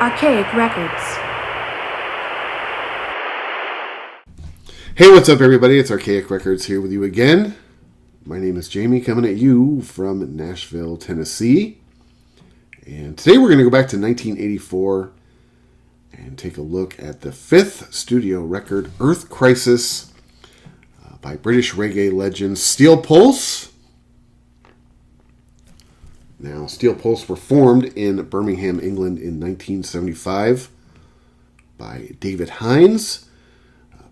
Archaic Records. Hey, what's up, everybody? It's Archaic Records here with you again. My name is Jamie, coming at you from Nashville, Tennessee. And today we're going to go back to 1984 and take a look at the fifth studio record, Earth Crisis, by British reggae legend Steel Pulse. Now, Steel Pulse were formed in Birmingham, England in 1975 by David Hinds,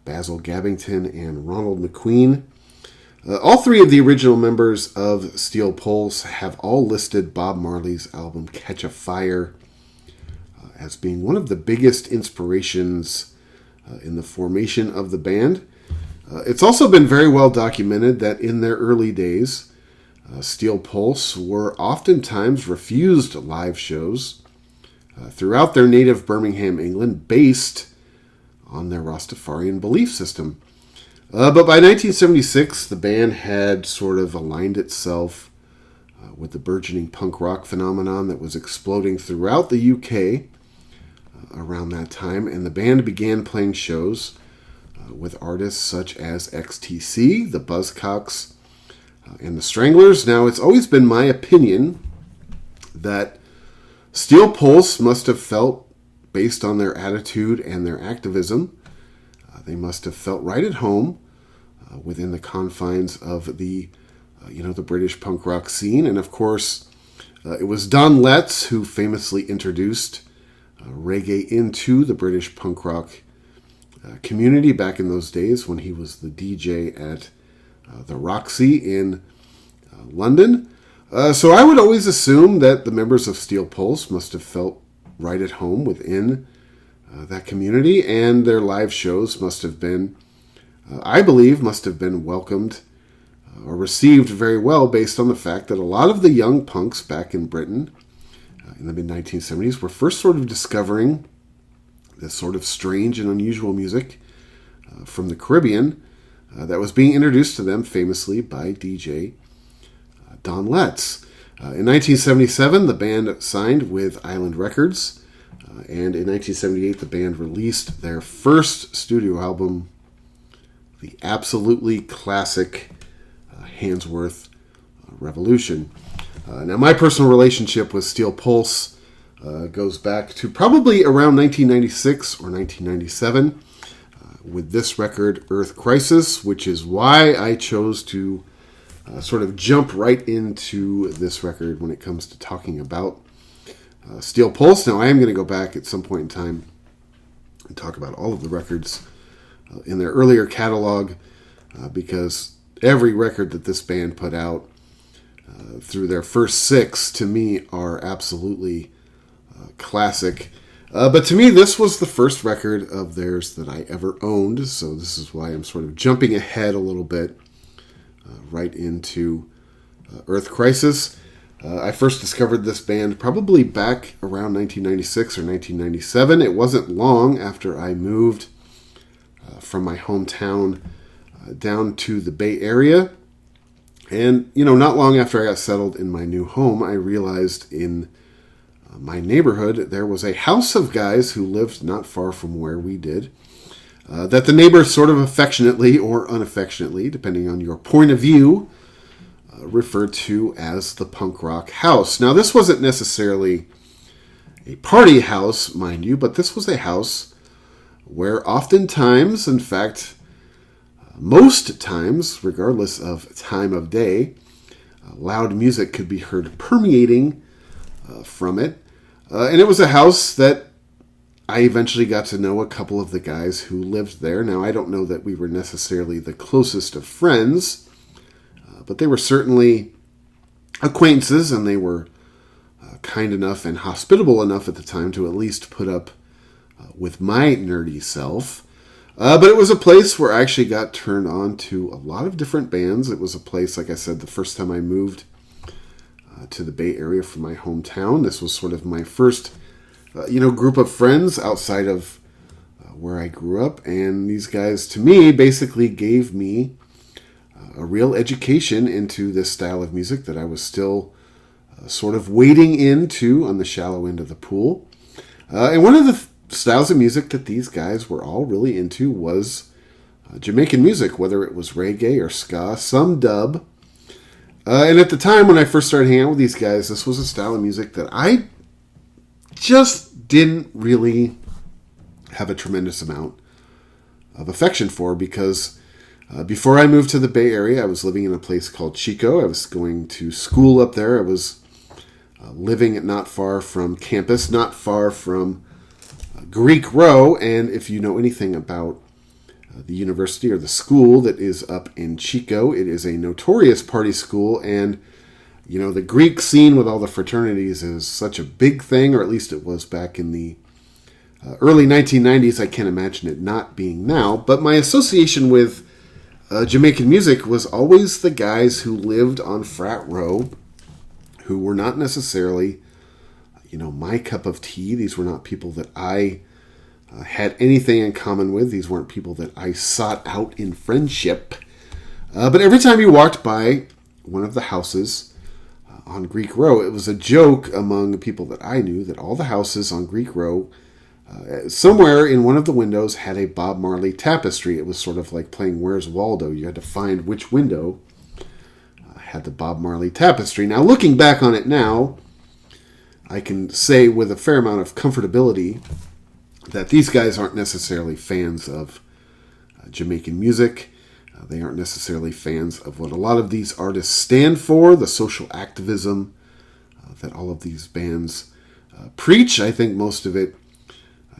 Basil Gabbington, and Ronald McQueen. All three of the original members of Steel Pulse have all listed Bob Marley's album Catch a Fire as being one of the biggest inspirations in the formation of the band. It's also been very well documented that in their early days, Steel Pulse were oftentimes refused live shows throughout their native Birmingham, England, based on their Rastafarian belief system. But by 1976, the band had sort of aligned itself with the burgeoning punk rock phenomenon that was exploding throughout the UK around that time, and the band began playing shows with artists such as XTC, the Buzzcocks, and the Stranglers. Now, it's always been my opinion that Steel Pulse must have felt, based on their attitude and their activism, they must have felt right at home within the confines of the British punk rock scene. And of course, it was Don Letts who famously introduced reggae into the British punk rock community back in those days when he was the DJ at the Roxy in London. So I would always assume that the members of Steel Pulse must have felt right at home within that community, and their live shows must have been, I believe, welcomed or received very well, based on the fact that a lot of the young punks back in Britain in the mid-1970s were first sort of discovering this sort of strange and unusual music from the Caribbean that was being introduced to them famously by DJ Don Letts. In 1977, the band signed with Island Records, and in 1978, the band released their first studio album, the absolutely classic Handsworth Revolution. Now, my personal relationship with Steel Pulse goes back to probably around 1996 or 1997 with this record, Earth Crisis, which is why I chose to sort of jump right into this record when it comes to talking about Steel Pulse. Now, I am going to go back at some point in time and talk about all of the records in their earlier catalog because every record that this band put out through their first six, to me, are absolutely classic. But to me, this was the first record of theirs that I ever owned, so this is why I'm sort of jumping ahead a little bit right into Earth Crisis. I first discovered this band probably back around 1996 or 1997. It wasn't long after I moved from my hometown down to the Bay Area. And, not long after I got settled in my new home, I realized in my neighborhood there was a house of guys who lived not far from where we did, that the neighbors sort of affectionately or unaffectionately, depending on your point of view, referred to as the punk rock house. Now, this wasn't necessarily a party house, mind you, but this was a house where oftentimes, in fact, most times, regardless of time of day, loud music could be heard permeating from it. And it was a house that I eventually got to know a couple of the guys who lived there. Now, I don't know that we were necessarily the closest of friends, but they were certainly acquaintances, and they were kind enough and hospitable enough at the time to at least put up with my nerdy self. But it was a place where I actually got turned on to a lot of different bands. It was a place, like I said, the first time I moved to the Bay Area from my hometown. This was sort of my first, group of friends outside of where I grew up. And these guys, to me, basically gave me a real education into this style of music that I was still sort of wading into on the shallow end of the pool. And one of the styles of music that these guys were all really into was Jamaican music, whether it was reggae or ska, some dub. And at the time when I first started hanging out with these guys, this was a style of music that I just didn't really have a tremendous amount of affection for, because before I moved to the Bay Area, I was living in a place called Chico. I was going to school up there. I was living not far from campus, not far from Greek Row. And if you know anything about the university or the school that is up in Chico, it is a notorious party school. And, you know, the Greek scene with all the fraternities is such a big thing, or at least it was back in the early 1990s. I can't imagine it not being now. But my association with Jamaican music was always the guys who lived on Frat Row, who were not necessarily, my cup of tea. These were not people that I had anything in common with. These weren't people that I sought out in friendship. But every time you walked by one of the houses on Greek Row, it was a joke among the people that I knew that all the houses on Greek Row, somewhere in one of the windows, had a Bob Marley tapestry. It was sort of like playing Where's Waldo. You had to find which window had the Bob Marley tapestry. Now, looking back on it now, I can say with a fair amount of comfortability that these guys aren't necessarily fans of Jamaican music. They aren't necessarily fans of what a lot of these artists stand for, the social activism that all of these bands preach. I think most of it,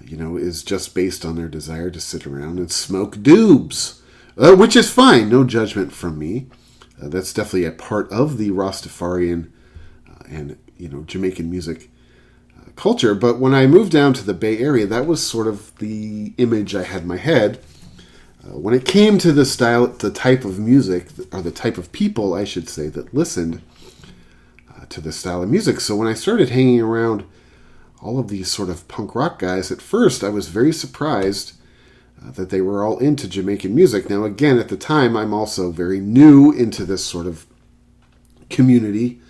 is just based on their desire to sit around and smoke doobs, which is fine. No judgment from me. That's definitely a part of the Rastafarian and, Jamaican music culture. But when I moved down to the Bay Area, that was sort of the image I had in my head. When it came to the style, the type of music, or the type of people, I should say, that listened to this style of music. So when I started hanging around all of these sort of punk rock guys, at first I was very surprised that they were all into Jamaican music. Now, again, at the time, I'm also very new into this sort of community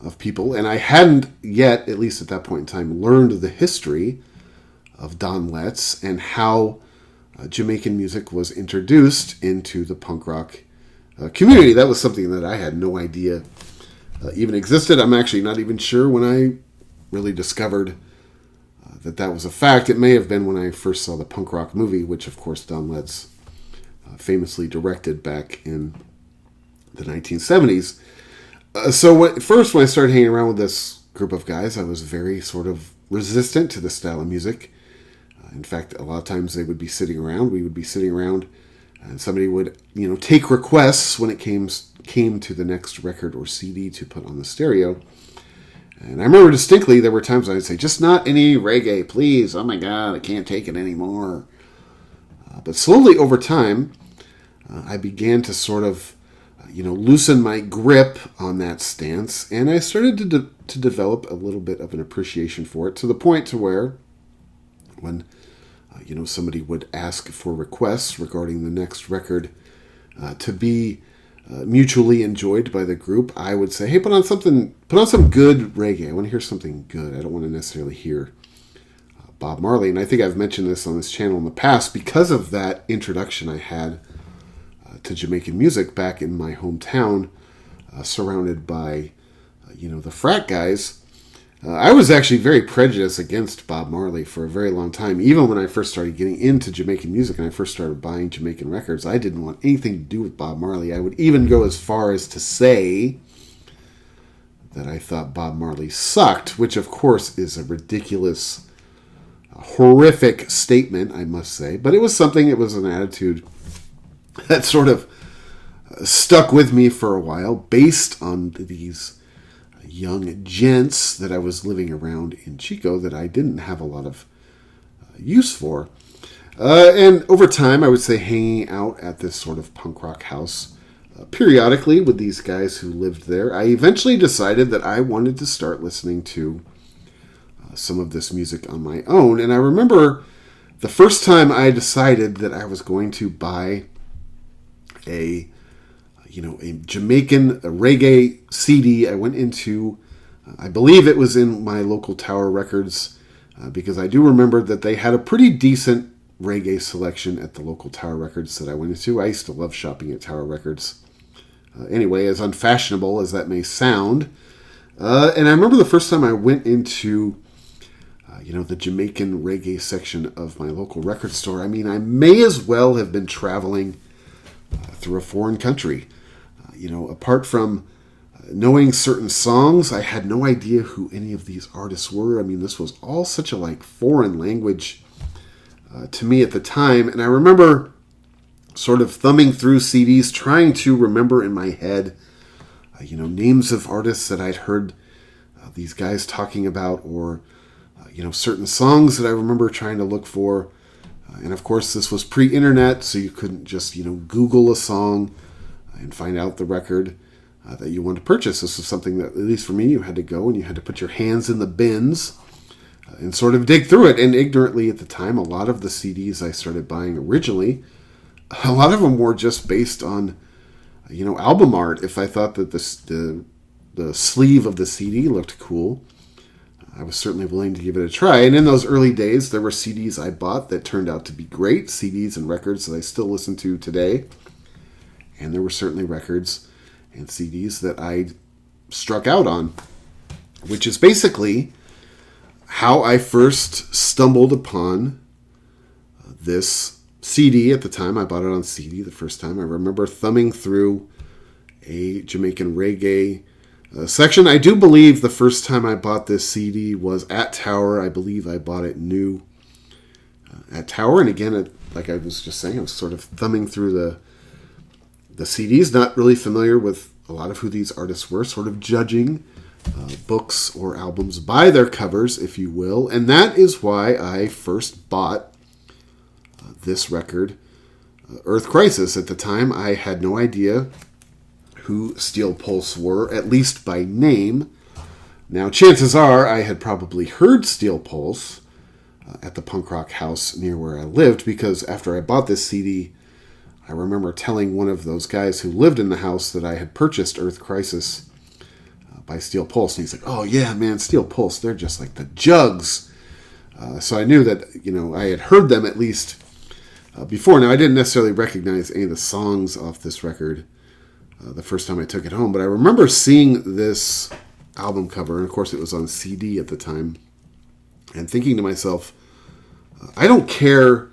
of people, and I hadn't yet, at least at that point in time, learned the history of Don Letts and how Jamaican music was introduced into the punk rock community. That was something that I had no idea even existed. I'm actually not even sure when I really discovered that was a fact. It may have been when I first saw the punk rock movie, which of course Don Letts famously directed back in the 1970s. First, when I started hanging around with this group of guys, I was very sort of resistant to the style of music. In fact, a lot of times they would be sitting around, we would be sitting around, and somebody would, take requests when it came to the next record or CD to put on the stereo. And I remember distinctly there were times I'd say, just not any reggae, please. Oh my God, I can't take it anymore. But slowly over time, I began to sort of, loosen my grip on that stance. And I started to develop a little bit of an appreciation for it, to the point to where when, somebody would ask for requests regarding the next record to be mutually enjoyed by the group, I would say, hey, put on some good reggae. I want to hear something good. I don't want to necessarily hear Bob Marley. And I think I've mentioned this on this channel in the past because of that introduction I had to Jamaican music back in my hometown, surrounded by, the frat guys. I was actually very prejudiced against Bob Marley for a very long time. Even when I first started getting into Jamaican music and I first started buying Jamaican records, I didn't want anything to do with Bob Marley. I would even go as far as to say that I thought Bob Marley sucked, which of course is a ridiculous, horrific statement, I must say. But it was an attitude that sort of stuck with me for a while, based on these young gents that I was living around in Chico that I didn't have a lot of use for. And over time, I would say hanging out at this sort of punk rock house periodically with these guys who lived there, I eventually decided that I wanted to start listening to some of this music on my own. And I remember the first time I decided that I was going to buy a Jamaican reggae CD. I went into, I believe it was in my local Tower Records because I do remember that they had a pretty decent reggae selection at the local Tower Records that I went into. I used to love shopping at Tower Records. Anyway, as unfashionable as that may sound. And I remember the first time I went into, the Jamaican reggae section of my local record store. I mean, I may as well have been traveling through a foreign country. Apart from knowing certain songs, I had no idea who any of these artists were. I mean, this was all such a foreign language to me at the time. And I remember sort of thumbing through CDs, trying to remember in my head, names of artists that I'd heard these guys talking about, or, certain songs that I remember trying to look for. And of course, this was pre-internet, so you couldn't just, Google a song and find out the record that you wanted to purchase. This was something that, at least for me, you had to go and you had to put your hands in the bins and sort of dig through it. And ignorantly at the time, a lot of the CDs I started buying originally, a lot of them were just based on, album art. If I thought that the sleeve of the CD looked cool, I was certainly willing to give it a try. And in those early days, there were CDs I bought that turned out to be great, CDs and records that I still listen to today. And there were certainly records and CDs that I struck out on, which is basically how I first stumbled upon this CD at the time. I bought it on CD the first time. I remember thumbing through a Jamaican reggae section. I do believe the first time I bought this CD was at Tower. I believe I bought it new at Tower. And again, like I was just saying, I was sort of thumbing through the CDs, not really familiar with a lot of who these artists were, sort of judging books or albums by their covers, if you will. And that is why I first bought this record, Earth Crisis. At the time, I had no idea who Steel Pulse were, at least by name. Now, chances are I had probably heard Steel Pulse at the punk rock house near where I lived, because after I bought this CD, I remember telling one of those guys who lived in the house that I had purchased Earth Crisis by Steel Pulse. And he's like, "Oh yeah, man, Steel Pulse, they're just like the Jugs." So I knew that, I had heard them at least before. Now, I didn't necessarily recognize any of the songs off this record the first time I took it home, but I remember seeing this album cover, and of course it was on CD at the time, and thinking to myself, I don't care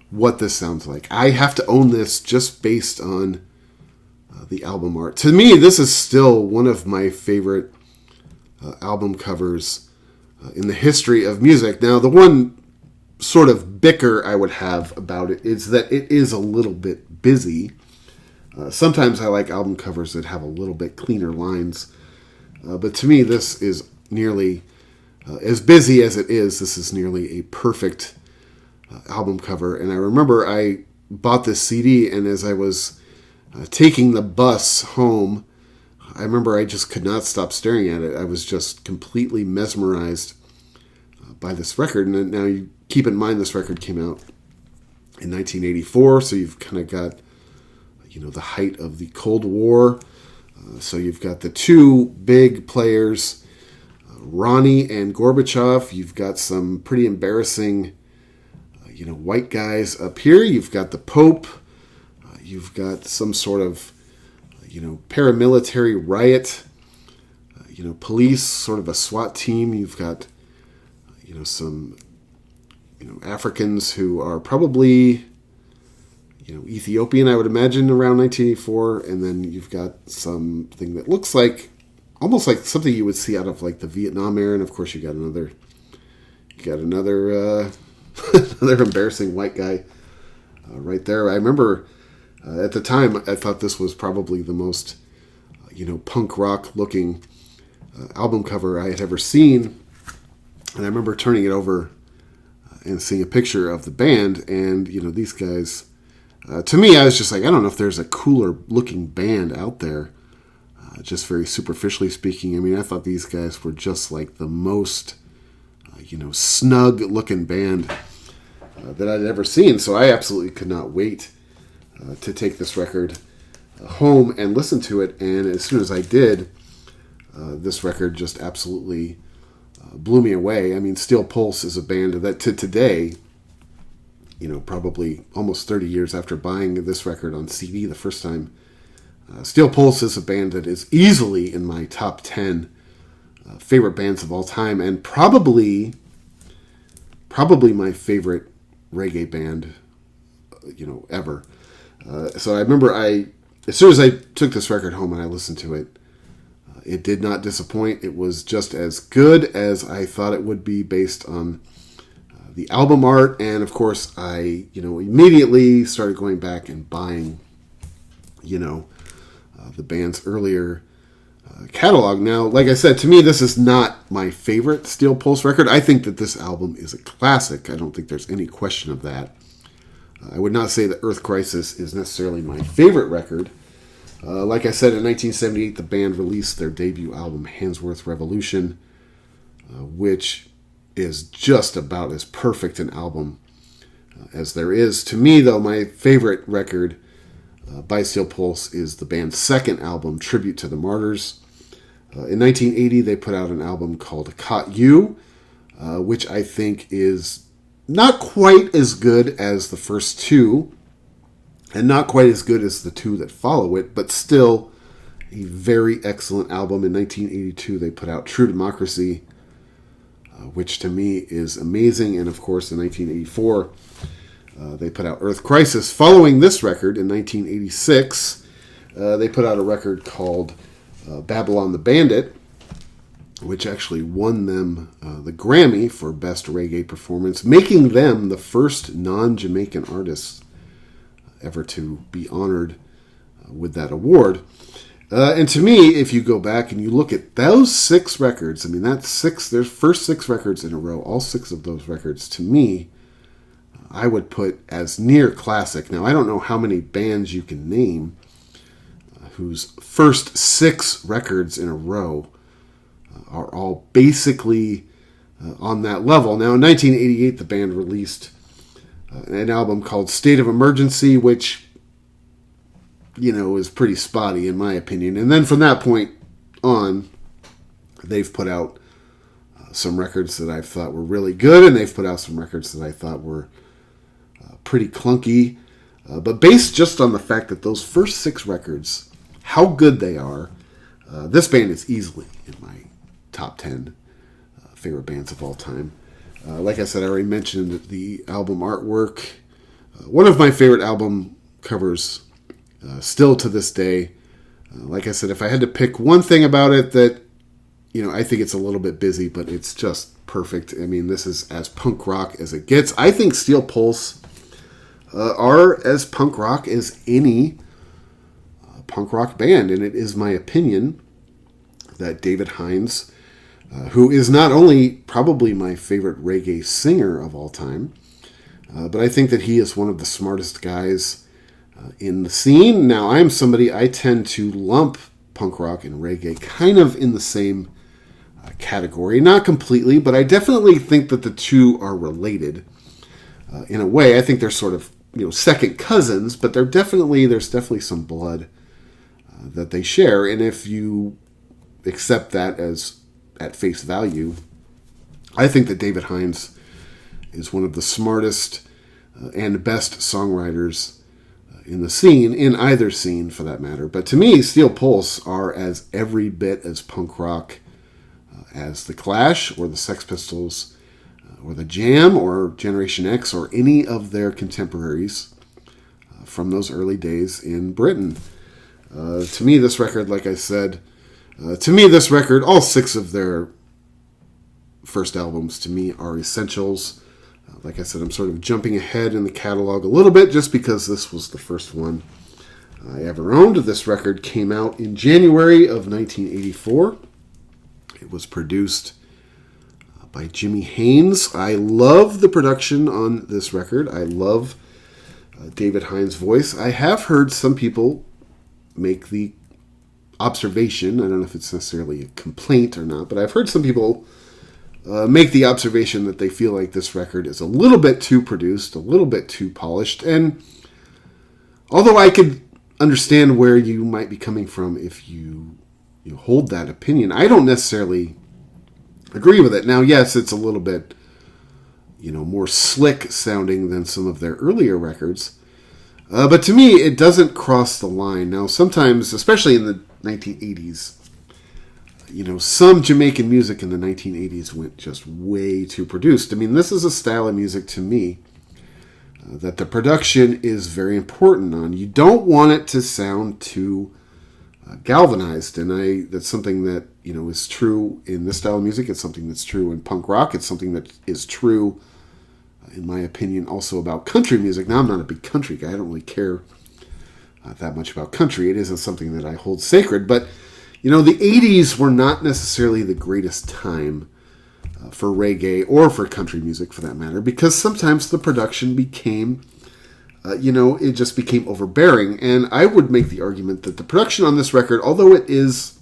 what this sounds like. I have to own this just based on the album art. To me, this is still one of my favorite album covers in the history of music. Now, the one sort of bicker I would have about it is that it is a little bit busy. Sometimes I like album covers that have a little bit cleaner lines. But to me, this is nearly, as busy as it is, this is nearly a perfect album cover. And I remember I bought this CD, and as I was taking the bus home, I remember I just could not stop staring at it. I was just completely mesmerized by this record. And now you keep in mind, this record came out in 1984, so you've kind of got the height of the Cold War. So you've got the two big players, Ronnie and Gorbachev. You've got some pretty embarrassing, white guys up here. You've got the Pope. You've got some sort of, paramilitary riot. Police, sort of a SWAT team. You've got, some, Africans who are probably Ethiopian, I would imagine, around 1984, and then you've got something that looks like, almost like something you would see out of the Vietnam era, and of course you got another another embarrassing white guy right there. I remember at the time I thought this was probably the most punk rock looking album cover I had ever seen, and I remember turning it over and seeing a picture of the band, and these guys. To me, I was just like, I don't know if there's a cooler looking band out there, just very superficially speaking. I mean, I thought these guys were just like the most, snug looking band that I'd ever seen. So I absolutely could not wait to take this record home and listen to it. And as soon as I did, this record just absolutely blew me away. I mean, Steel Pulse is a band that to today, probably almost 30 years after buying this record on CD the first time, Steel Pulse is a band that is easily in my top 10 favorite bands of all time, and probably my favorite reggae band, ever. So I remember as soon as I took this record home and I listened to it, it did not disappoint. It was just as good as I thought it would be based on the album art. And of course, I, immediately started going back and buying, the band's earlier catalog. Now, like I said, to me, this is not my favorite Steel Pulse record. I think that this album is a classic. I don't think there's any question of that. I would not say that Earth Crisis is necessarily my favorite record. Like I said, in 1978, the band released their debut album, Handsworth Revolution, which is just about as perfect an album as there is. To me, though, my favorite record by Steel Pulse is the band's second album, Tribute to the Martyrs. In 1980, they put out an album called Caught You, which I think is not quite as good as the first two, and not quite as good as the two that follow it, but still a very excellent album. In 1982, they put out True Democracy, which to me is amazing. And of course, in 1984, they put out Earth Crisis. Following this record, in 1986, they put out a record called Babylon the Bandit, which actually won them the Grammy for Best Reggae Performance, making them the first non-Jamaican artists ever to be honored with that award. And to me, if you go back and you look at those 6 records, I mean, their first 6 records in a row, all 6 of those records, to me, I would put as near classic. Now, I don't know how many bands you can name whose first 6 records in a row are all basically on that level. Now, in 1988, the band released an album called State of Emergency, which, is pretty spotty in my opinion. And then from that point on, they've put out some records that I thought were really good, and they've put out some records that I thought were pretty clunky. But based just on the fact that those first 6 records, how good they are, this band is easily in my top 10 favorite bands of all time. Like I said, I already mentioned the album artwork. One of my favorite album covers still to this day. Like I said, if I had to pick one thing about it that, I think it's a little bit busy, but it's just perfect. I mean, this is as punk rock as it gets. I think Steel Pulse are as punk rock as any punk rock band, and it is my opinion that David Hinds, who is not only probably my favorite reggae singer of all time, but I think that he is one of the smartest guys in the scene. Now, I tend to lump punk rock and reggae kind of in the same category. Not completely, but I definitely think that the two are related in a way. I think they're sort of, second cousins, but there's definitely some blood that they share. And if you accept that as at face value, I think that David Hinds is one of the smartest and best songwriters in the scene, in either scene for that matter. But to me, Steel Pulse are as every bit as punk rock as the Clash or the Sex Pistols or the Jam or Generation X or any of their contemporaries from those early days in Britain. To me, this record, like I said, all 6 of their first albums, to me, are essentials. Like I said, I'm sort of jumping ahead in the catalog a little bit just because this was the first one I ever owned. This record came out in January of 1984. It was produced by Jimmy Hinds. I love the production on this record. I love David Hinds' voice. I have heard some people make the observation, I don't know if it's necessarily a complaint or not, but I've heard some people make the observation that they feel like this record is a little bit too produced, a little bit too polished. And although I could understand where you might be coming from if you hold that opinion, I don't necessarily agree with it. Now, yes, it's a little bit, more slick sounding than some of their earlier records. But to me, it doesn't cross the line. Now, sometimes, especially in the 1980s, some Jamaican music in the 1980s went just way too produced. I mean, this is a style of music to me that the production is very important on. You don't want it to sound too galvanized, and that's something that is true in this style of music. It's something that's true in punk rock. It's something that is true, in my opinion, also about country music. Now, I'm not a big country guy. I don't really care that much about country. It isn't something that I hold sacred, but the 80s were not necessarily the greatest time for reggae or for country music, for that matter, because sometimes the production became, it just became overbearing. And I would make the argument that the production on this record, although it is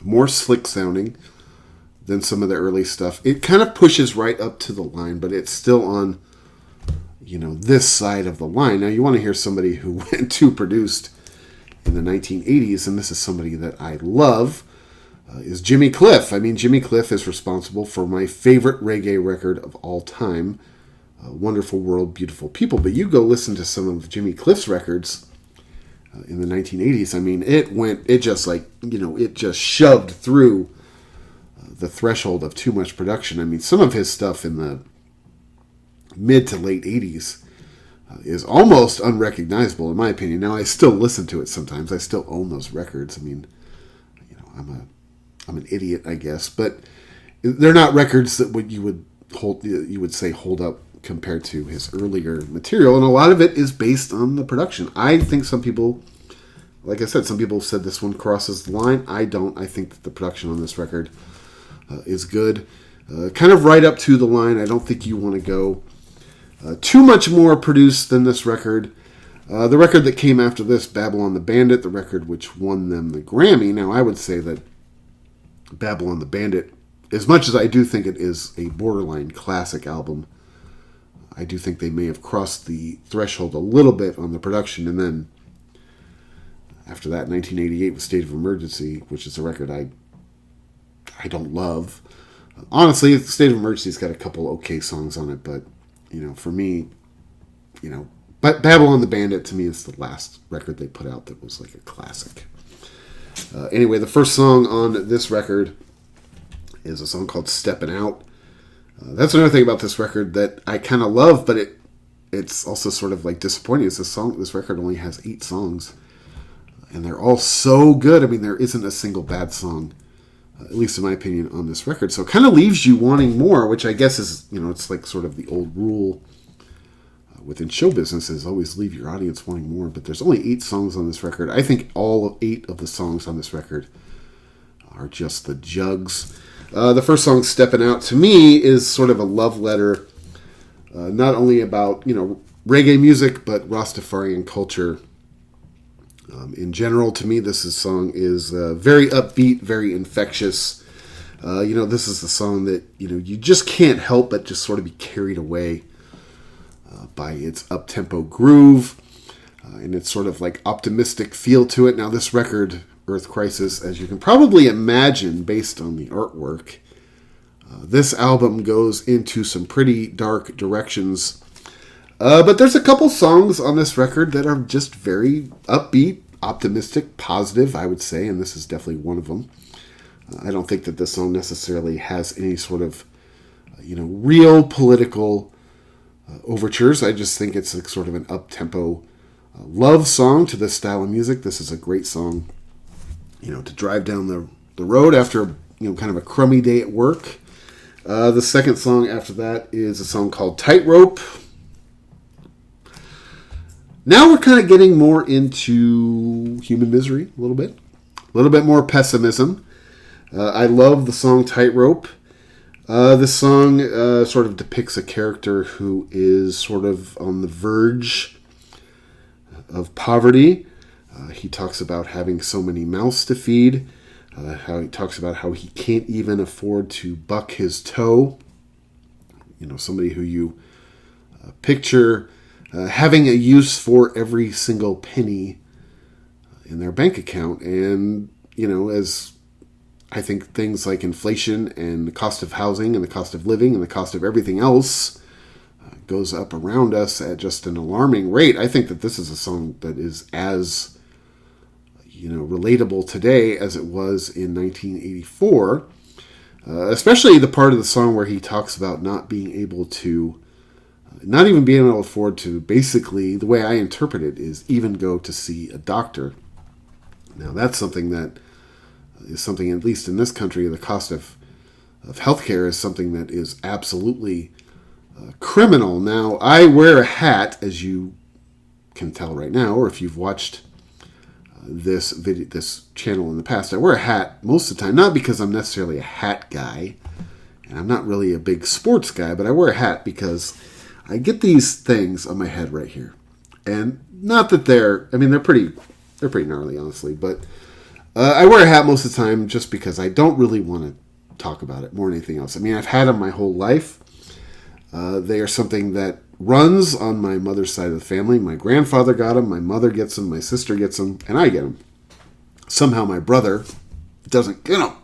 more slick sounding than some of the early stuff, it kind of pushes right up to the line, but it's still on, this side of the line. Now, you want to hear somebody who went too produced in the 1980s, and this is somebody that I love, is Jimmy Cliff. I mean, Jimmy Cliff is responsible for my favorite reggae record of all time, Wonderful World, Beautiful People. But you go listen to some of Jimmy Cliff's records in the 1980s. I mean, it just shoved through the threshold of too much production. I mean, some of his stuff in the mid to late 80s is almost unrecognizable, in my opinion. Now, I still listen to it sometimes. I still own those records. I mean, I'm an idiot, I guess, but they're not records that you would say hold up compared to his earlier material, and a lot of it is based on the production. I think some people, like I said, some people have said this one crosses the line. I don't. I think that the production on this record is good, kind of right up to the line. I don't think you want to go too much more produced than this record. The record that came after this, Babylon the Bandit, the record which won them the Grammy. Now, I would say that Babylon the Bandit, as much as I do think it is a borderline classic album, I do think they may have crossed the threshold a little bit on the production. And then after that, 1988 with State of Emergency, which is a record I don't love. Honestly, State of Emergency's got a couple okay songs on it, but for me, but Babylon the Bandit to me is the last record they put out that was like a classic. Anyway, the first song on this record is a song called Steppin' Out. That's another thing about this record that I kind of love, but it's also sort of like disappointing. This record only has 8 songs, and they're all so good. I mean, there isn't a single bad song, at least in my opinion, on this record. So it kind of leaves you wanting more, which I guess is, it's like sort of the old rule within show business is always leave your audience wanting more. But there's only 8 songs on this record. I think all 8 of the songs on this record are just the jugs. The first song, Steppin' Out, to me is sort of a love letter, not only about, reggae music, but Rastafarian culture in general. To me, this song is very upbeat, very infectious. This is the song that, you just can't help but just sort of be carried away by its up-tempo groove and its sort of like optimistic feel to it. Now, this record, Earth Crisis, as you can probably imagine based on the artwork, this album goes into some pretty dark directions. But there's a couple songs on this record that are just very upbeat, optimistic, positive, I would say, and this is definitely one of them. I don't think that this song necessarily has any sort of, real political overtures. I just think it's like sort of an up-tempo love song to this style of music. This is a great song, to drive down the road after, kind of a crummy day at work. The second song after that is a song called Tightrope. Now we're kind of getting more into human misery a little bit more pessimism. I love the song Tightrope. This song sort of depicts a character who is sort of on the verge of poverty. He talks about having so many mouths to feed. How he talks about how he can't even afford to buck his toe. Somebody who you picture having a use for every single penny in their bank account. And, as I think things like inflation and the cost of housing and the cost of living and the cost of everything else goes up around us at just an alarming rate. I think that this is a song that is as relatable today as it was in 1984, especially the part of the song where he talks about not even being able to afford to, basically, the way I interpret it, is even go to see a doctor. Now, that's something that is something, at least in this country, the cost of healthcare is something that is absolutely criminal. Now, I wear a hat, as you can tell right now, or if you've watched this channel in the past, I wear a hat most of the time, not because I'm necessarily a hat guy, and I'm not really a big sports guy, but I wear a hat because I get these things on my head right here. And not that they're pretty gnarly, honestly, but I wear a hat most of the time just because I don't really want to talk about it more than anything else. I mean, I've had them my whole life. They are something that runs on my mother's side of the family. My grandfather got them, my mother gets them, my sister gets them, and I get them. Somehow my brother doesn't get them.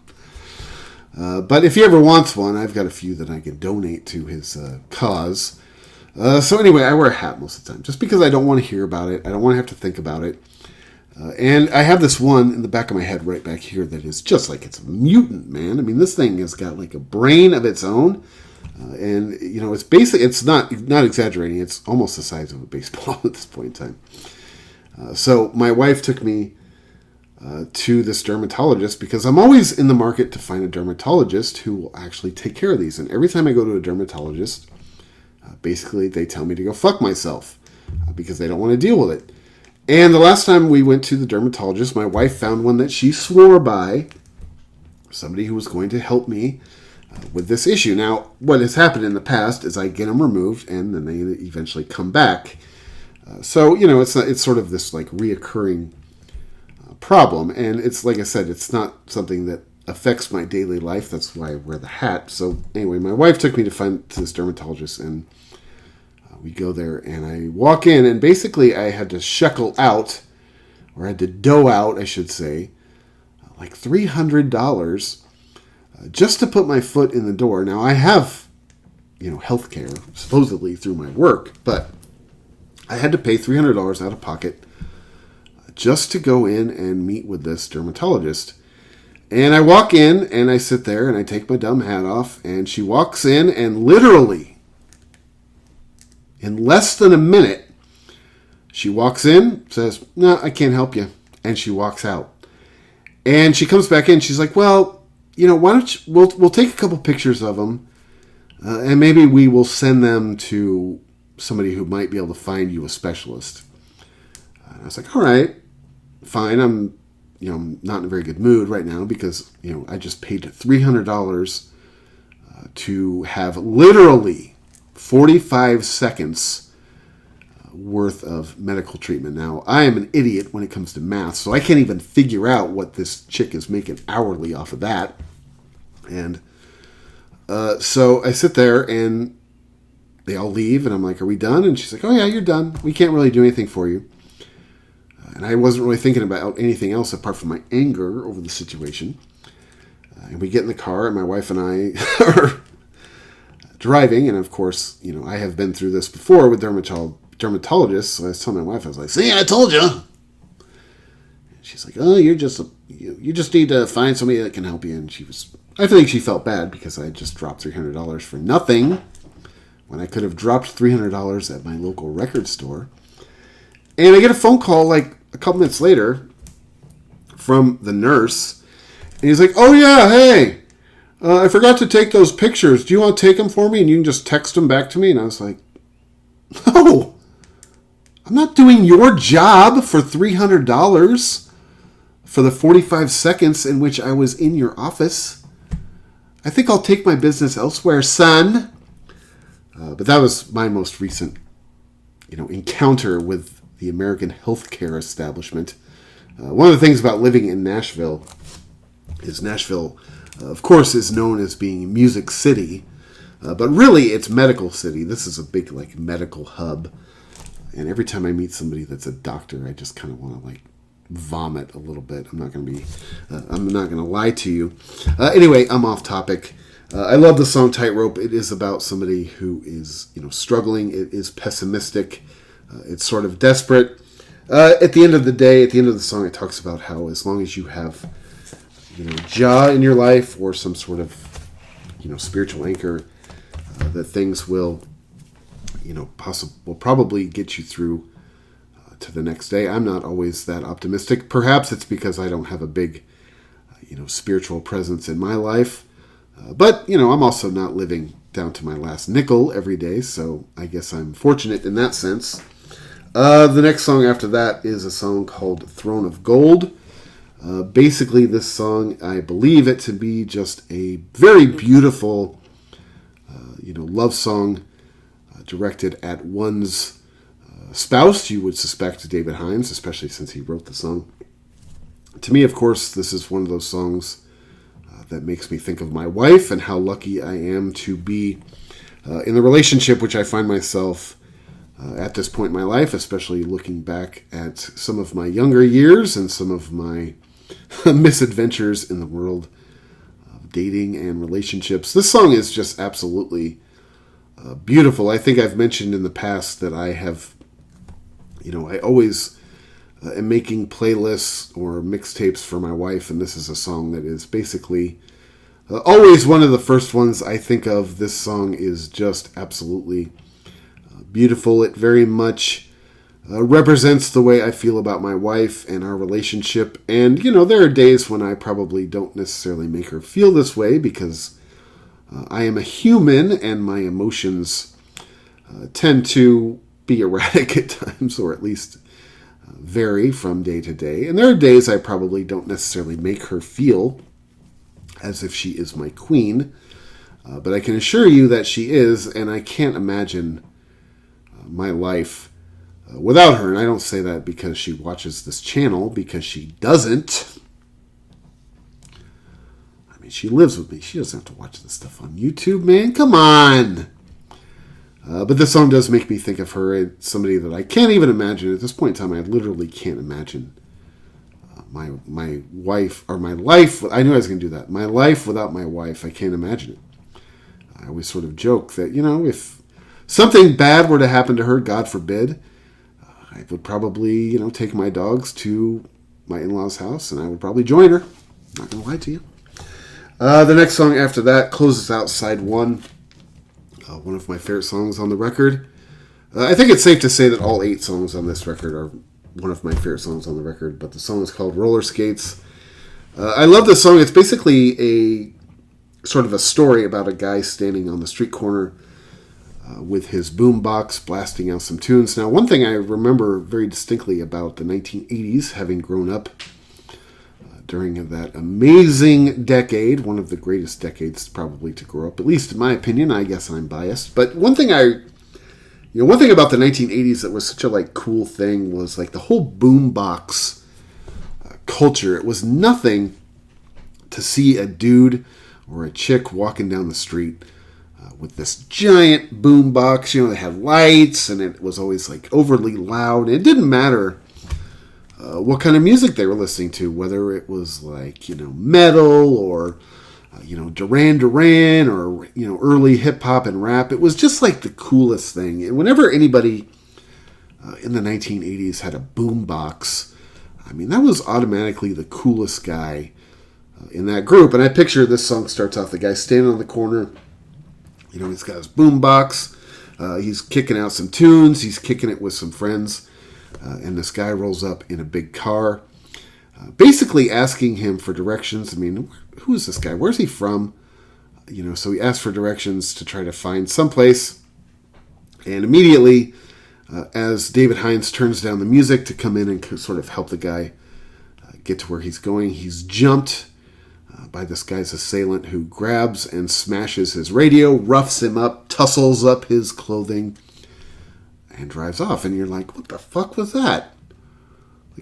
But if he ever wants one, I've got a few that I can donate to his cause. So anyway, I wear a hat most of the time, just because I don't want to hear about it. I don't want to have to think about it. And I have this one in the back of my head right back here that is just like it's a mutant, man. I mean, this thing has got like a brain of its own. And, it's basically, it's not exaggerating. It's almost the size of a baseball at this point in time. So my wife took me to this dermatologist because I'm always in the market to find a dermatologist who will actually take care of these. And every time I go to a dermatologist, basically they tell me to go fuck myself because they don't want to deal with it. And the last time we went to the dermatologist, my wife found one that she swore by, somebody who was going to help me with this issue. Now, what has happened in the past is I get them removed and then they eventually come back. So, it's sort of this like reoccurring problem. And it's, like I said, it's not something that affects my daily life. That's why I wear the hat. So anyway, my wife took me to this dermatologist, and we go there and I walk in, and basically I had to shekel out, or I had to dough out, I should say, like $300 just to put my foot in the door. Now, I have, health care, supposedly through my work, but I had to pay $300 out of pocket just to go in and meet with this dermatologist. And I walk in, and I sit there, and I take my dumb hat off, and she walks in, and literally, in less than a minute, she walks in, says, "No, I can't help you," and she walks out. And she comes back in, she's like, "Well, why don't you, we'll take a couple pictures of them, and maybe we will send them to somebody who might be able to find you a specialist." And I was like, "All right, fine. I'm not in a very good mood right now because, I just paid $300 to have literally 45 seconds worth of medical treatment." Now, I am an idiot when it comes to math, so I can't even figure out what this chick is making hourly off of that. And so I sit there, and they all leave, and I'm like, "Are we done?" And she's like, "Oh yeah, you're done. We can't really do anything for you." And I wasn't really thinking about anything else apart from my anger over the situation. And we get in the car, and my wife and I are driving. And of course, I have been through this before with dermatologists. So I was telling my wife, I was like, "See, I told you." And she's like, "Oh, you just need to find somebody that can help you." And I think she felt bad because I just dropped $300 for nothing when I could have dropped $300 at my local record store. And I get a phone call like a couple minutes later from the nurse. And he's like, "Oh yeah, hey, I forgot to take those pictures. Do you want to take them for me? And you can just text them back to me." And I was like, "No, I'm not doing your job for $300 for the 45 seconds in which I was in your office. I think I'll take my business elsewhere, son." But that was my most recent, encounter with the American healthcare establishment. One of the things about living in Nashville is Nashville, of course, is known as being Music City, but really it's Medical City. This is a big, medical hub. And every time I meet somebody that's a doctor, I just kind of want to, vomit a little bit. I'm not going to lie to you. Anyway, I'm off topic. I love the song Tightrope. It is about somebody who is, struggling. It is pessimistic. It's sort of desperate. At the end of the day, at the end of the song, it talks about how as long as you have, Jah in your life or some sort of, spiritual anchor, that things will, will probably get you through to the next day. I'm not always that optimistic. Perhaps it's because I don't have a big, spiritual presence in my life. But, I'm also not living down to my last nickel every day, so I guess I'm fortunate in that sense. The next song after that is a song called Throne of Gold. Basically, this song, I believe it to be just a very beautiful, love song directed at one's spouse. You would suspect David Hinds, especially since he wrote the song. To me, of course, this is one of those songs that makes me think of my wife and how lucky I am to be in the relationship which I find myself at this point in my life, especially looking back at some of my younger years and some of my misadventures in the world of dating and relationships. This song is just absolutely beautiful. I think I've mentioned in the past that I have, I always am making playlists or mixtapes for my wife, and this is a song that is basically always one of the first ones I think of. This song is just absolutely beautiful. It very much represents the way I feel about my wife and our relationship. And, there are days when I probably don't necessarily make her feel this way because I am a human and my emotions tend to be erratic at times, or at least vary from day to day. And there are days I probably don't necessarily make her feel as if she is my queen. But I can assure you that she is, and I can't imagine my life without her. And I don't say that because she watches this channel, because she doesn't. I mean, she lives with me. She doesn't have to watch this stuff on YouTube, man. Come on. But this song does make me think of her. It's somebody that I can't even imagine. At this point in time, I literally can't imagine my wife, or my life. I knew I was going to do that. My life without my wife, I can't imagine it. I always sort of joke that, if something bad were to happen to her, God forbid, I would probably, take my dogs to my in-laws' house, and I would probably join her. Not going to lie to you. The next song after that closes out side one. One of my favorite songs on the record. I think it's safe to say that all 8 songs on this record are one of my favorite songs on the record, but the song is called Roller Skates. I love this song. It's basically a sort of a story about a guy standing on the street corner with his boombox blasting out some tunes. Now, one thing I remember very distinctly about the 1980s, having grown up during that amazing decade, one of the greatest decades probably to grow up, at least in my opinion. I guess I'm biased. But one thing about the 1980s that was such a cool thing was the whole boombox culture. It was nothing to see a dude or a chick walking down the street with this giant boombox. They had lights, and it was always overly loud. It didn't matter what kind of music they were listening to, whether it was metal or Duran Duran or early hip hop and rap. It was just the coolest thing. And whenever anybody in the 1980s had a boombox, I mean, that was automatically the coolest guy in that group. And I picture this song starts off the guy standing on the corner. He's got his boombox. He's kicking out some tunes. He's kicking it with some friends. And this guy rolls up in a big car, basically asking him for directions. I mean, who is this guy? Where's he from? So he asks for directions to try to find someplace. And immediately, as David Hinds turns down the music to come in and sort of help the guy get to where he's going, he's jumped by this guy's assailant, who grabs and smashes his radio, roughs him up, tussles up his clothing, and drives off. And you're like, what the fuck was that?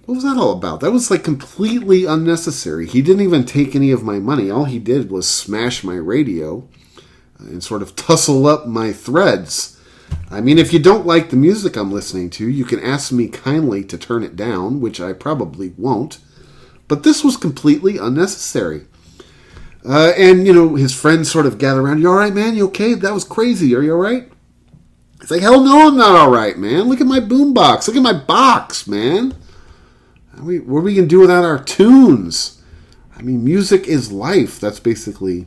What was that all about? That was completely unnecessary. He didn't even take any of my money. All he did was smash my radio and sort of tussle up my threads. I mean, if you don't like the music I'm listening to, you can ask me kindly to turn it down, which I probably won't. But this was completely unnecessary. And, his friends sort of gather around. You all right, man? You okay? That was crazy. Are you all right? It's like, hell no, I'm not all right, man. Look at my boombox. Look at my box, man. What are we going to do without our tunes? I mean, music is life. That's basically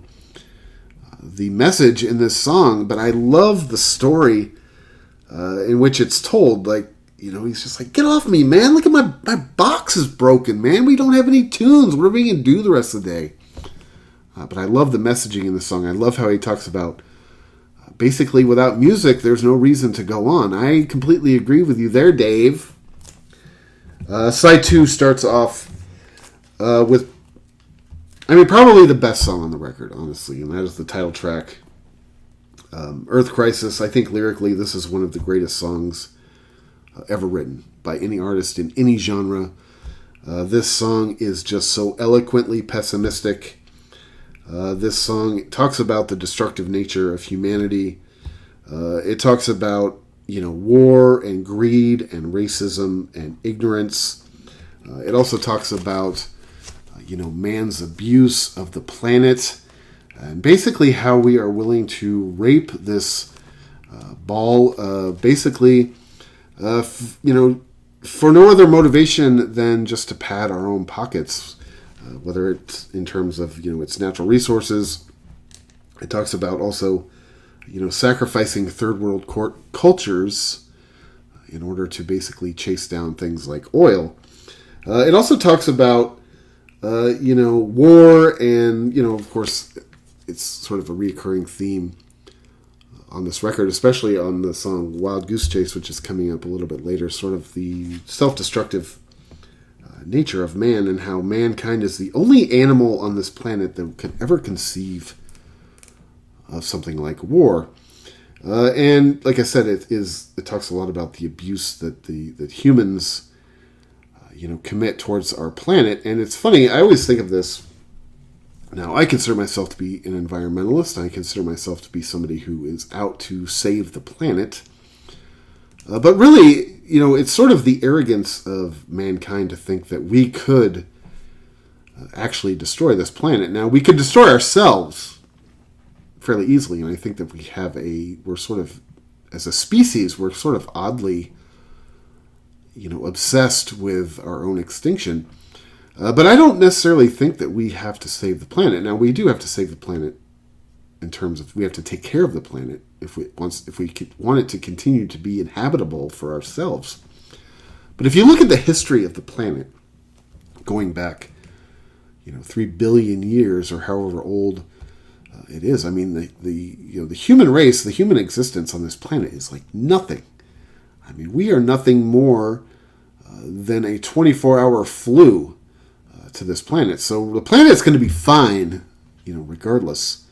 the message in this song. But I love the story in which it's told. Like, he's just like, get off me, man. Look at my box is broken, man. We don't have any tunes. What are we going to do the rest of the day? But I love the messaging in the song. I love how he talks about basically without music, there's no reason to go on. I completely agree with you there, Dave. Side 2 starts off with, probably the best song on the record, honestly, and that is the title track, Earth Crisis. I think lyrically this is one of the greatest songs ever written by any artist in any genre. This song is just so eloquently pessimistic. This song talks about the destructive nature of humanity. It talks about, war and greed and racism and ignorance. It also talks about, man's abuse of the planet and basically how we are willing to rape this ball, basically, for no other motivation than just to pad our own pockets. Whether it's in terms of, its natural resources. It talks about also, sacrificing third world cultures in order to basically chase down things like oil. It also talks about, war and, of course, it's sort of a recurring theme on this record, especially on the song Wild Goose Chase, which is coming up a little bit later, sort of the self-destructive nature of man and how mankind is the only animal on this planet that can ever conceive of something like war. And like I said, it talks a lot about the abuse that humans commit towards our planet. And it's funny, I always think of this. Now, I consider myself to be an environmentalist. I consider myself to be somebody who is out to save the planet. But really, it's sort of the arrogance of mankind to think that we could actually destroy this planet. Now, we could destroy ourselves fairly easily, and I think that we're sort of, as a species, we're sort of oddly, obsessed with our own extinction. But I don't necessarily think that we have to save the planet. Now, we do have to save the planet in terms of we have to take care of the planet if we want it to continue to be inhabitable for ourselves. But if you look at the history of the planet, going back, 3 billion years or however old it is, the human race, the human existence on this planet is like nothing. We are nothing more than a 24-hour flu to this planet. So the planet's going to be fine, regardless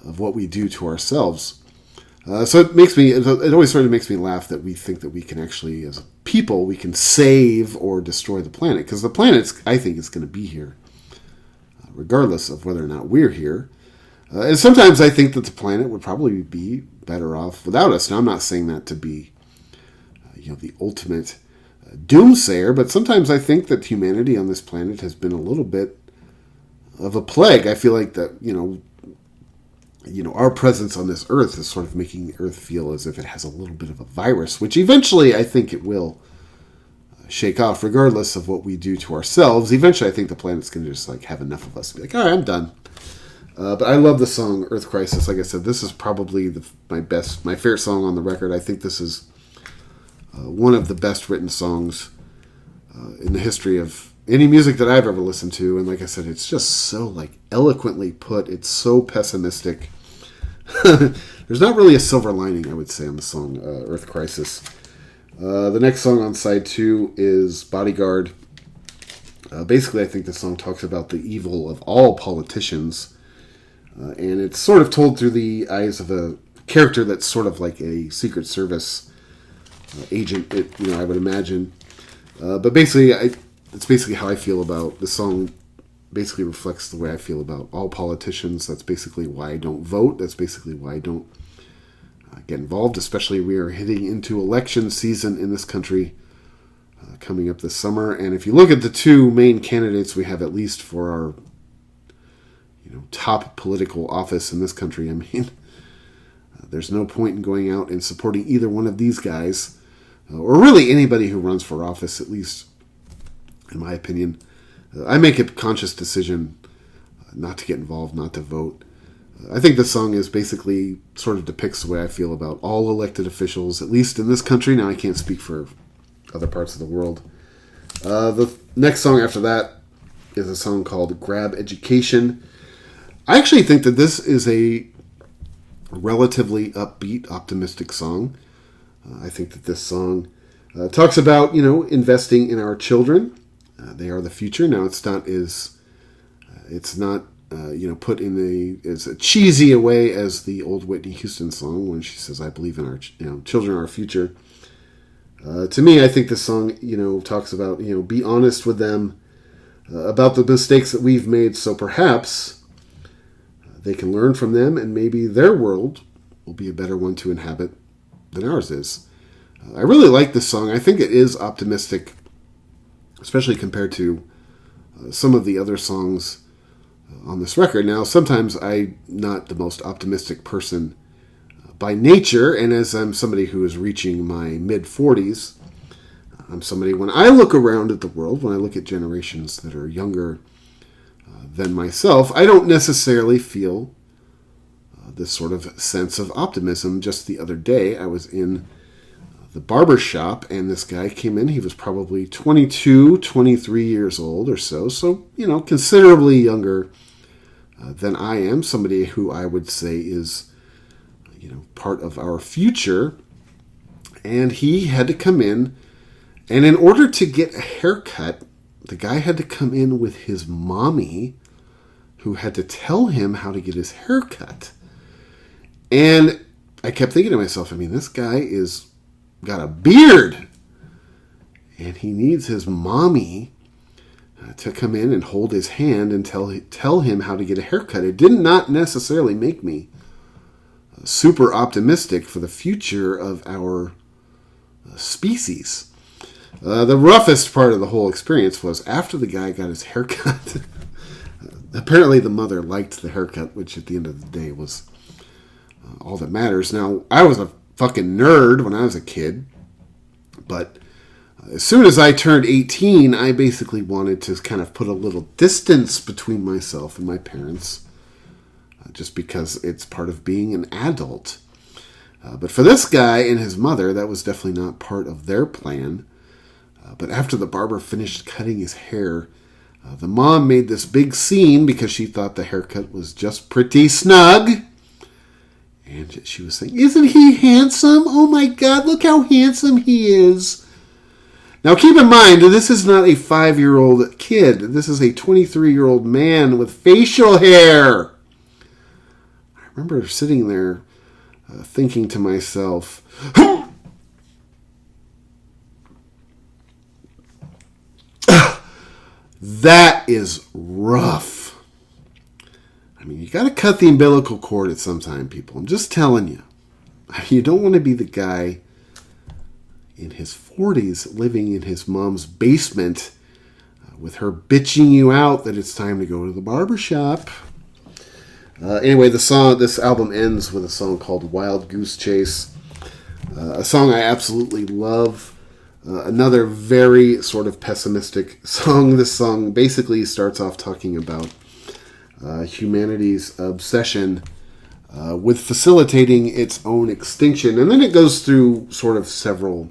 of what we do to ourselves. So it always sort of makes me laugh that we think that we can actually, as a people, we can save or destroy the planet. Because the planet, I think, is going to be here, regardless of whether or not we're here. And sometimes I think that the planet would probably be better off without us. Now, I'm not saying that to be, the ultimate doomsayer, but sometimes I think that humanity on this planet has been a little bit of a plague. I feel like that, our presence on this earth is sort of making the earth feel as if it has a little bit of a virus, which eventually I think it will shake off, regardless of what we do to ourselves. Eventually I think the planet's going to just have enough of us and be like, all right, I'm done. But I love the song Earth Crisis. Like I said, this is probably my favorite song on the record. I think this is one of the best written songs in the history of any music that I've ever listened to. And like I said, it's just so eloquently put. It's so pessimistic. There's not really a silver lining, I would say, on the song Earth Crisis. The next song on side 2 is Bodyguard. Basically, I think the song talks about the evil of all politicians. And it's sort of told through the eyes of a character that's sort of like a Secret Service agent, I would imagine. But basically, it's basically how I feel about the song. Basically reflects the way I feel about all politicians. That's basically why I don't vote. That's basically why I don't get involved, especially we are heading into election season in this country coming up this summer. And if you look at the two main candidates we have, at least for our top political office in this country, I mean, there's no point in going out and supporting either one of these guys, or really anybody who runs for office, at least in my opinion. I make a conscious decision not to get involved, not to vote. I think the song is basically sort of depicts the way I feel about all elected officials, at least in this country. Now, I can't speak for other parts of the world. The next song after that is a song called Grab Education. I actually think that this is a relatively upbeat, optimistic song. I think that this song talks about, investing in our children. They are the future. Now, it's not put in as a cheesy a way as the old Whitney Houston song when she says, "I believe in our children are our future." To me, I think this song, talks about, be honest with them about the mistakes that we've made, so perhaps they can learn from them, and maybe their world will be a better one to inhabit than ours is. I really like this song. I think it is optimistic, especially compared to some of the other songs on this record. Now, sometimes I'm not the most optimistic person by nature, and as I'm somebody who is reaching my mid-40s, I'm somebody, when I look around at the world, when I look at generations that are younger than myself, I don't necessarily feel this sort of sense of optimism. Just the other day, I was in the barber shop, and this guy came in. He was probably 22, 23 years old or so, considerably younger than I am, somebody who I would say is, part of our future. And he had to come in, and in order to get a haircut, the guy had to come in with his mommy, who had to tell him how to get his hair cut. And I kept thinking to myself, this guy is got a beard, and he needs his mommy to come in and hold his hand and tell him how to get a haircut. It did not necessarily make me super optimistic for the future of our species. The roughest part of the whole experience was after the guy got his haircut. Apparently the mother liked the haircut, which at the end of the day was all that matters. Now, I was a fucking nerd when I was a kid, but as soon as I turned 18, I basically wanted to kind of put a little distance between myself and my parents, just because it's part of being an adult. But for this guy and his mother, that was definitely not part of their plan. But after the barber finished cutting his hair, the mom made this big scene because she thought the haircut was just pretty snug. And she was saying, "Isn't he handsome? Oh my God, look how handsome he is." Now keep in mind, this is not a 5-year-old kid. This is a 23-year-old man with facial hair. I remember sitting there thinking to myself, that is rough. You got to cut the umbilical cord at some time, people. I'm just telling you. You don't want to be the guy in his 40s living in his mom's basement with her bitching you out that it's time to go to the barbershop. Anyway, this album ends with a song called Wild Goose Chase, a song I absolutely love. Another very sort of pessimistic song. This song basically starts off talking about humanity's obsession with facilitating its own extinction. And then it goes through sort of several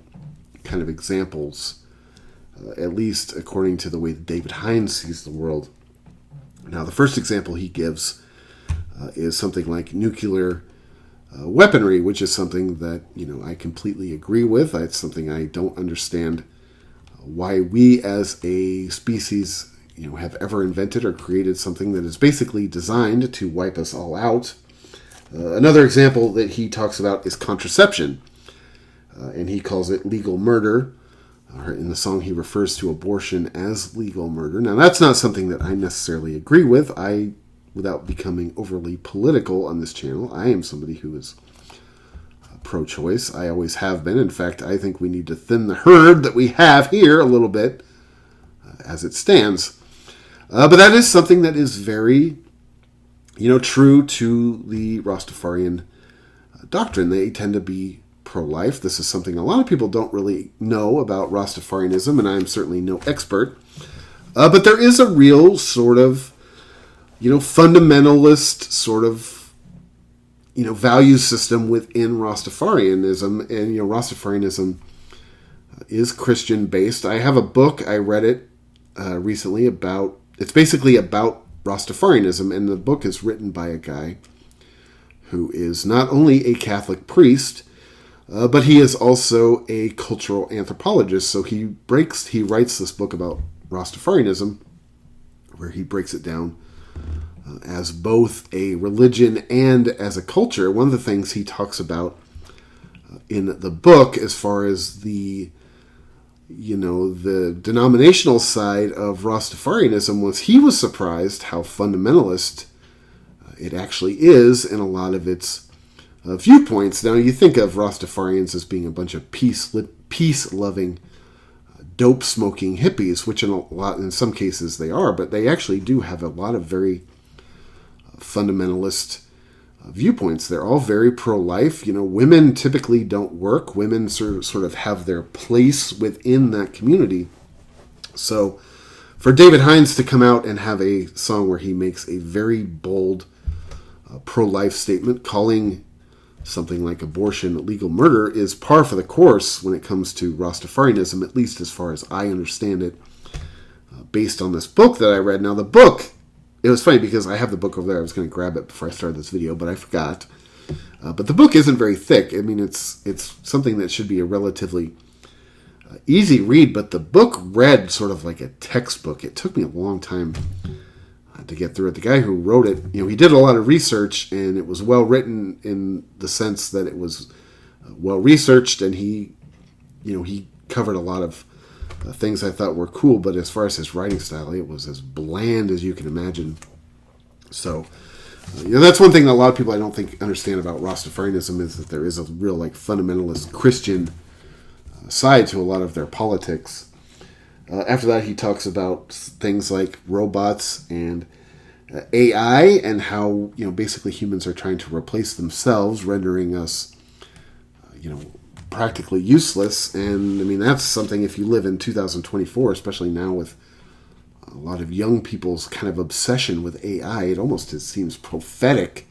kind of examples, at least according to the way that David Hinds sees the world. Now, the first example he gives is something like nuclear weaponry, which is something that, I completely agree with. It's something I don't understand why we as a species, have ever invented or created something that is basically designed to wipe us all out. Another example that he talks about is contraception, and he calls it legal murder. In the song, he refers to abortion as legal murder. Now, that's not something that I necessarily agree with. Without becoming overly political on this channel, I am somebody who is pro-choice. I always have been. In fact, I think we need to thin the herd that we have here a little bit as it stands. But that is something that is very, true to the Rastafarian doctrine. They tend to be pro-life. This is something a lot of people don't really know about Rastafarianism, and I'm certainly no expert. But there is a real sort of, fundamentalist sort of, value system within Rastafarianism. And, Rastafarianism is Christian-based. I have a book, I read it recently it's basically about Rastafarianism, and the book is written by a guy who is not only a Catholic priest, but he is also a cultural anthropologist. So he writes this book about Rastafarianism, where he breaks it down as both a religion and as a culture. One of the things he talks about in the book, as far as the denominational side of Rastafarianism, was he was surprised how fundamentalist it actually is in a lot of its viewpoints. Now, you think of Rastafarians as being a bunch of peace-loving, dope-smoking hippies, which in some cases they are, but they actually do have a lot of very fundamentalist viewpoints. They're all very pro-life. Women typically don't work. Women sort of have their place within that community. So for David Hinds to come out and have a song where he makes a very bold pro-life statement, calling something like abortion legal murder, is par for the course when it comes to Rastafarianism, at least as far as I understand it, based on this book that I read. Now, the book, it was funny because I have the book over there. I was going to grab it before I started this video, but I forgot. But the book isn't very thick. I mean, it's something that should be a relatively easy read, but the book read sort of like a textbook. It took me a long time to get through it. The guy who wrote it, he did a lot of research, and it was well written in the sense that it was well researched, and he covered a lot of things I thought were cool, but as far as his writing style, it was as bland as you can imagine. So, that's one thing that a lot of people I don't think understand about Rastafarianism, is that there is a real fundamentalist Christian side to a lot of their politics. After that, he talks about things like robots and AI, and how basically humans are trying to replace themselves, rendering us practically useless. And I mean, that's something, if you live in 2024, especially now with a lot of young people's kind of obsession with AI, it seems prophetic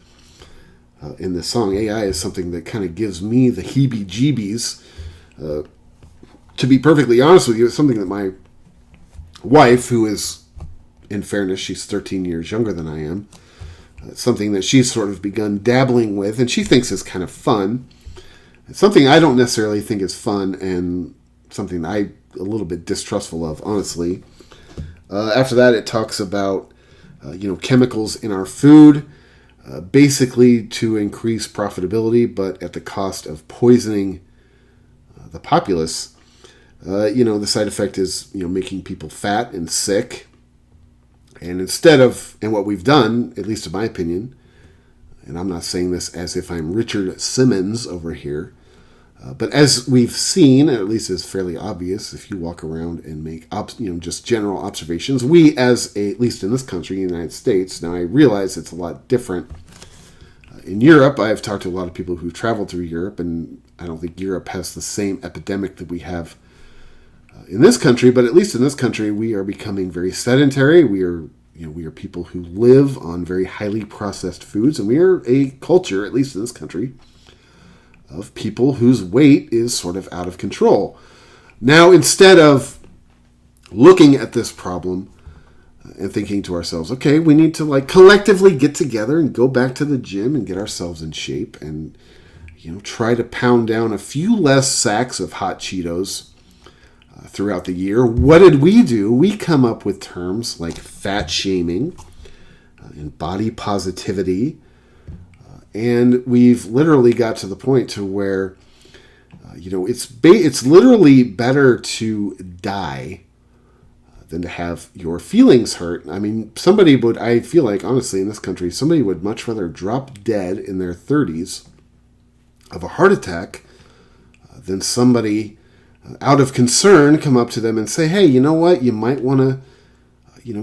in this song. AI is something that kind of gives me the heebie-jeebies. To be perfectly honest with you, it's something that my wife, who is, in fairness, she's 13 years younger than I am, it's something that she's sort of begun dabbling with, and she thinks is kind of fun. It's something I don't necessarily think is fun, and something I'm a little bit distrustful of, honestly. After that, it talks about chemicals in our food, basically to increase profitability, but at the cost of poisoning the populace. The side effect is making people fat and sick. And and what we've done, at least in my opinion, and I'm not saying this as if I'm Richard Simmons over here, but as we've seen, at least it's fairly obvious, if you walk around and make just general observations, we at least in this country, the United States, now I realize it's a lot different. In Europe, I've talked to a lot of people who've traveled through Europe, and I don't think Europe has the same epidemic that we have in this country, but at least in this country, we are becoming very sedentary. We are people who live on very highly processed foods, and we are a culture, at least in this country, of people whose weight is sort of out of control. Now, instead of looking at this problem and thinking to ourselves, okay, we need to collectively get together and go back to the gym and get ourselves in shape and try to pound down a few less sacks of hot Cheetos throughout the year, what did we do? We come up with terms like fat shaming and body positivity, and we've literally got to the point to where it's literally better to die than to have your feelings hurt. I mean, I feel like, honestly, in this country, somebody would much rather drop dead in their 30s of a heart attack, then somebody out of concern come up to them and say, hey, you know what? You might want to,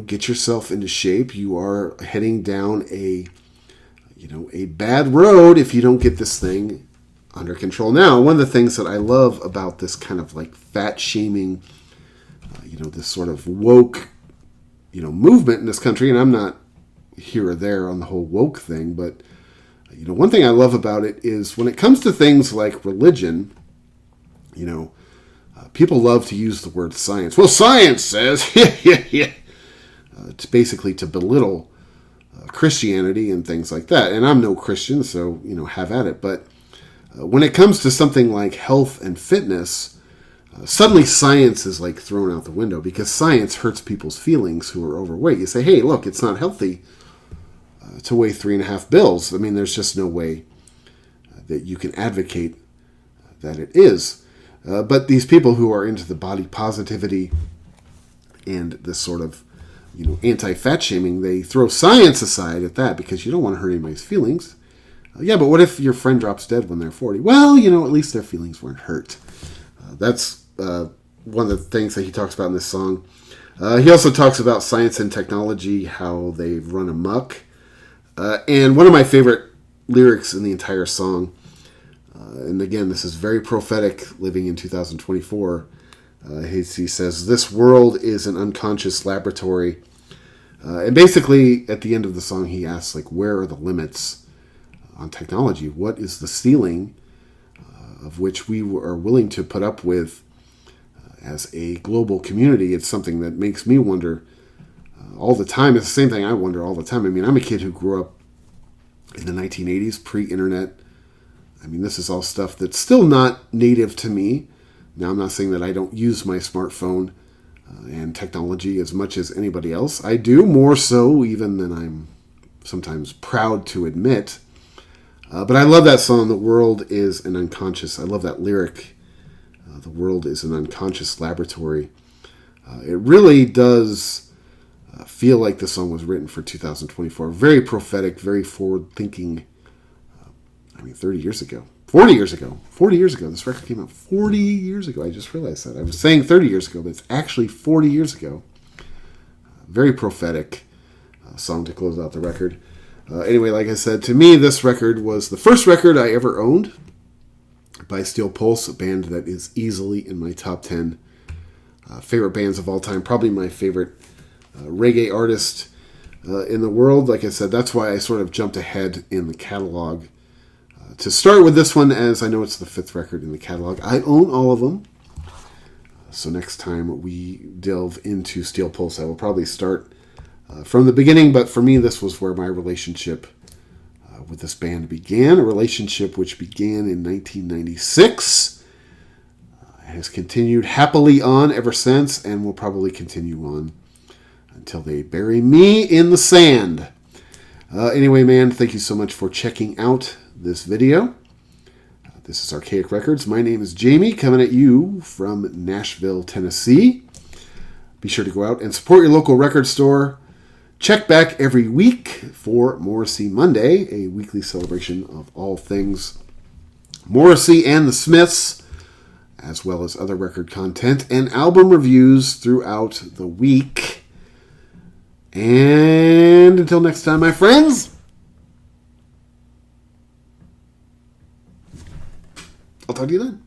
get yourself into shape. You are heading down a bad road if you don't get this thing under control. Now, one of the things that I love about this kind of like fat shaming, this sort of woke, movement in this country, and I'm not here or there on the whole woke thing, but, one thing I love about it is when it comes to things like religion, people love to use the word science. Well, science says, yeah. It's basically to belittle Christianity and things like that. And I'm no Christian, so, have at it. But when it comes to something like health and fitness, suddenly science is like thrown out the window because science hurts people's feelings who are overweight. You say, hey, look, it's not healthy to weigh 3.5 bills. I mean, there's just no way that you can advocate that it is. But these people who are into the body positivity and this sort of, anti-fat shaming, they throw science aside at that because you don't want to hurt anybody's feelings. Yeah, but what if your friend drops dead when they're 40? Well, at least their feelings weren't hurt. That's one of the things that he talks about in this song. He also talks about science and technology, how they've run amok. And one of my favorite lyrics in the entire song, and again, this is very prophetic living in 2024. He says, this world is an unconscious laboratory. And basically, at the end of the song, he asks, where are the limits on technology? What is the ceiling of which we are willing to put up with as a global community? It's something that makes me wonder all the time. It's the same thing I wonder all the time. I mean, I'm a kid who grew up in the 1980s, pre-internet. I mean, this is all stuff that's still not native to me. Now, I'm not saying that I don't use my smartphone and technology as much as anybody else. I do, more so even than I'm sometimes proud to admit. But I love that song, The World is an Unconscious. I love that lyric, The world is an unconscious laboratory. It really does feel like the song was written for 2024. Very prophetic, very forward-thinking. 30 years ago. 40 years ago. 40 years ago. This record came out 40 years ago. I just realized that. I was saying 30 years ago, but it's actually 40 years ago. Very prophetic song to close out the record. Anyway, like I said, to me, this record was the first record I ever owned by Steel Pulse, a band that is easily in my top 10 favorite bands of all time. Probably my favorite reggae artist in the world. Like I said, that's why I sort of jumped ahead in the catalog. To start with this one, as I know it's the 5th record in the catalog, I own all of them. So next time we delve into Steel Pulse, I will probably start from the beginning. But for me, this was where my relationship with this band began. A relationship which began in 1996. Has continued happily on ever since, and will probably continue on until they bury me in the sand. Anyway, man, thank you so much for checking out this video. This is Archaic Records. My name is Jamie, coming at you from Nashville, Tennessee. Be sure to go out and support your local record store. Check back every week for Morrissey Monday, a weekly celebration of all things Morrissey and the Smiths, as well as other record content and album reviews throughout the week. And until next time, my friends, I'll talk to you then.